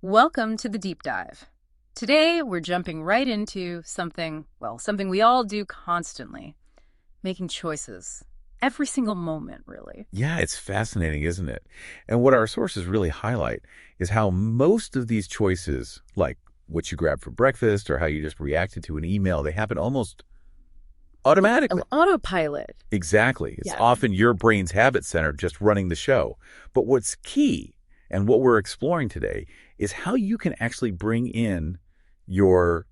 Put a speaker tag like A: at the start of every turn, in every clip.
A: Welcome to the deep dive. Today, we're jumping right into something we all do constantly, making choices. Every single moment, really.
B: Yeah, it's fascinating, isn't it? And what our sources really highlight is how most of these choices, like what you grab for breakfast or how you just reacted to an email, they happen almost automatically.
A: Autopilot.
B: Exactly. It's
A: Yeah.
B: often your brain's habit center just running the show. But what's key, and what we're exploring today, is how you can actually bring in your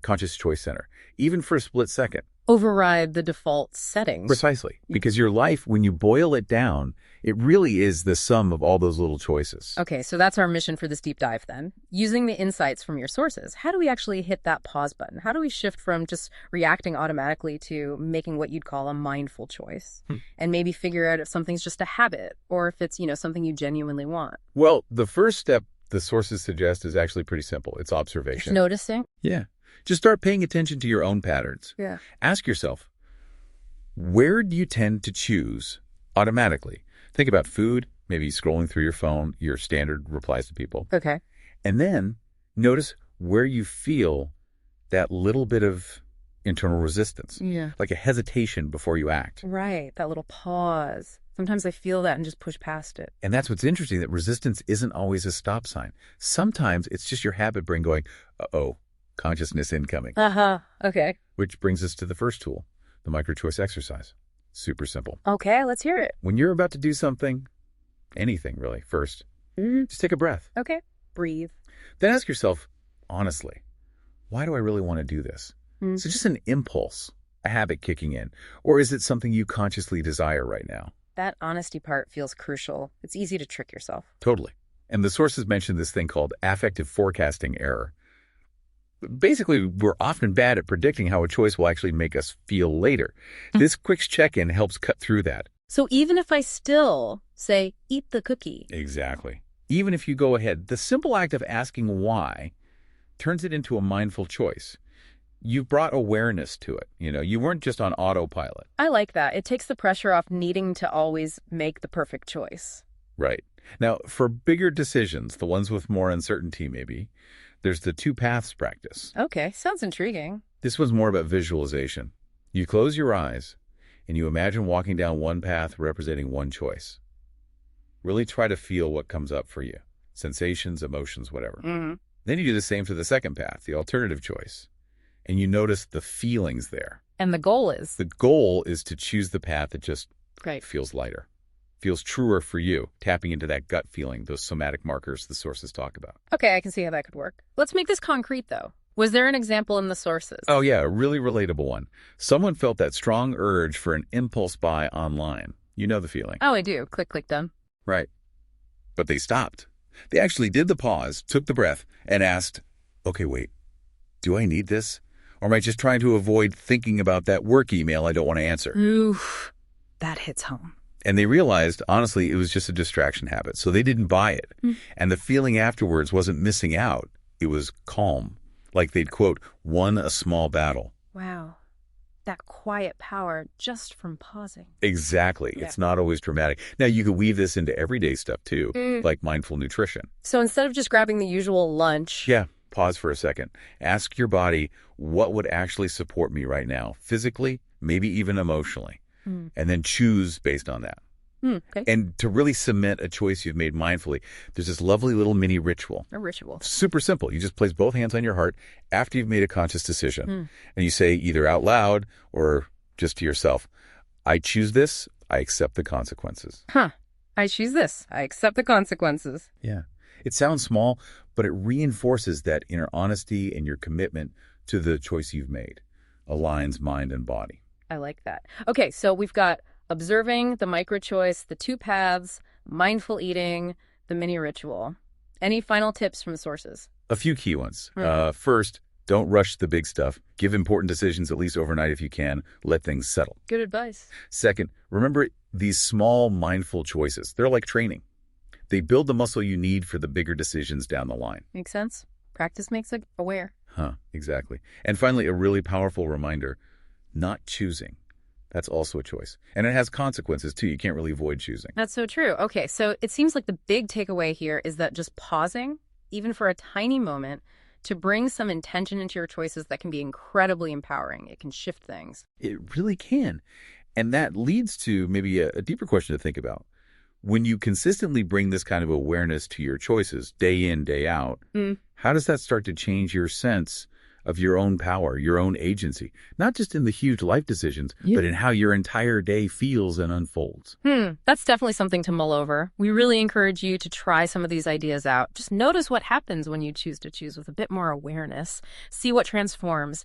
B: conscious choice center, even for a split second.
A: Override the default settings.
B: Precisely. Because your life, when you boil it down, it really is the sum of all those little choices.
A: Okay, so that's our mission for this deep dive then. Using the insights from your sources, how do we actually hit that pause button? How do we shift from just reacting automatically to making what you'd call a mindful choice? And maybe figure out if something's just a habit or if it's, something you genuinely want.
B: Well, the first step the sources suggest is actually pretty simple. It's observation.
A: Just noticing?
B: Yeah. Just start paying attention to your own patterns.
A: Yeah.
B: Ask yourself, where do you tend to choose automatically? Think about food, maybe scrolling through your phone, your standard replies to people.
A: Okay.
B: And then notice where you feel that little bit of internal resistance,
A: Yeah.
B: like a hesitation before you act.
A: Right, that little pause. Sometimes I feel that and just push past it.
B: And that's what's interesting, that resistance isn't always a stop sign. Sometimes it's just your habit brain going, uh-oh, consciousness incoming.
A: Okay.
B: Which brings us to the first tool, the micro-choice exercise. Super simple.
A: Okay, let's hear it.
B: When you're about to do something, anything really, first, just take a breath.
A: Okay. Breathe.
B: Then ask yourself, honestly, why do I really want to do this? Is it just an impulse, a habit kicking in, or is it something you consciously desire right now?
A: That honesty part feels crucial. It's easy to trick yourself.
B: Totally. And the sources mention this thing called affective forecasting error. Basically, we're often bad at predicting how a choice will actually make us feel later. This quick check-in helps cut through that.
A: So even if I still say, eat the cookie.
B: Exactly. Even if you go ahead, the simple act of asking why turns it into a mindful choice. You brought awareness to it. You weren't just on autopilot.
A: I like that. It takes the pressure off needing to always make the perfect choice.
B: Right. Now, for bigger decisions, the ones with more uncertainty maybe, there's the two paths practice.
A: Okay, sounds intriguing.
B: This one's more about visualization. You close your eyes and you imagine walking down one path representing one choice. Really try to feel what comes up for you. Sensations, emotions, whatever. Then you do the same for the second path, the alternative choice. And you notice the feelings there.
A: And the goal is?
B: The goal is to choose the path that just
A: Right.
B: feels lighter, feels truer for you, tapping into that gut feeling, those somatic markers the sources talk about.
A: Okay, I can see how that could work. Let's make this concrete, though. Was there an example in the sources?
B: Oh, yeah, a really relatable one. Someone felt that strong urge for an impulse buy online. You know the feeling.
A: Oh, I do. Click, click, done.
B: Right. But they stopped. They actually did the pause, took the breath, and asked, okay, wait, do I need this? Or am I just trying to avoid thinking about that work email I don't want to answer?
A: Oof, that hits home.
B: And they realized, honestly, it was just a distraction habit. So they didn't buy it. And the feeling afterwards wasn't missing out. It was calm. Like they'd, quote, won a small battle.
A: Wow. That quiet power just from pausing.
B: Exactly.
A: Yeah.
B: It's not always dramatic. Now, you could weave this into everyday stuff, too, like mindful nutrition.
A: So instead of just grabbing the usual lunch...
B: Yeah. Pause for a second. Ask your body, what would actually support me right now, physically, maybe even emotionally, and then choose based on that.
A: Okay.
B: And to really cement a choice you've made mindfully, there's this lovely little mini ritual.
A: A ritual.
B: Super simple. You just place both hands on your heart after you've made a conscious decision. And you say either out loud or just to yourself, I choose this, I accept the consequences.
A: I choose this. I accept the consequences.
B: Yeah. It sounds small, but it reinforces that inner honesty and your commitment to the choice you've made. Aligns mind and body.
A: I like that. Okay, so we've got observing, the micro-choice, the two paths, mindful eating, the mini ritual. Any final tips from the sources?
B: A few key ones. First, don't rush the big stuff. Give important decisions at least overnight if you can. Let things settle.
A: Good advice.
B: Second, remember these small mindful choices. They're like training. They build the muscle you need for the bigger decisions down the line.
A: Makes sense. Practice makes aware.
B: Exactly. And finally, a really powerful reminder, not choosing. That's also a choice. And it has consequences, too. You can't really avoid choosing.
A: That's so true. Okay, so it seems like the big takeaway here is that just pausing even for a tiny moment, to bring some intention into your choices that can be incredibly empowering. It can shift things.
B: It really can. And that leads to maybe a deeper question to think about. When you consistently bring this kind of awareness to your choices, day in, day out, how does that start to change your sense of your own power, your own agency? Not just in the huge life decisions, but in how your entire day feels and unfolds.
A: That's definitely something to mull over. We really encourage you to try some of these ideas out. Just notice what happens when you choose to choose with a bit more awareness. See what transforms.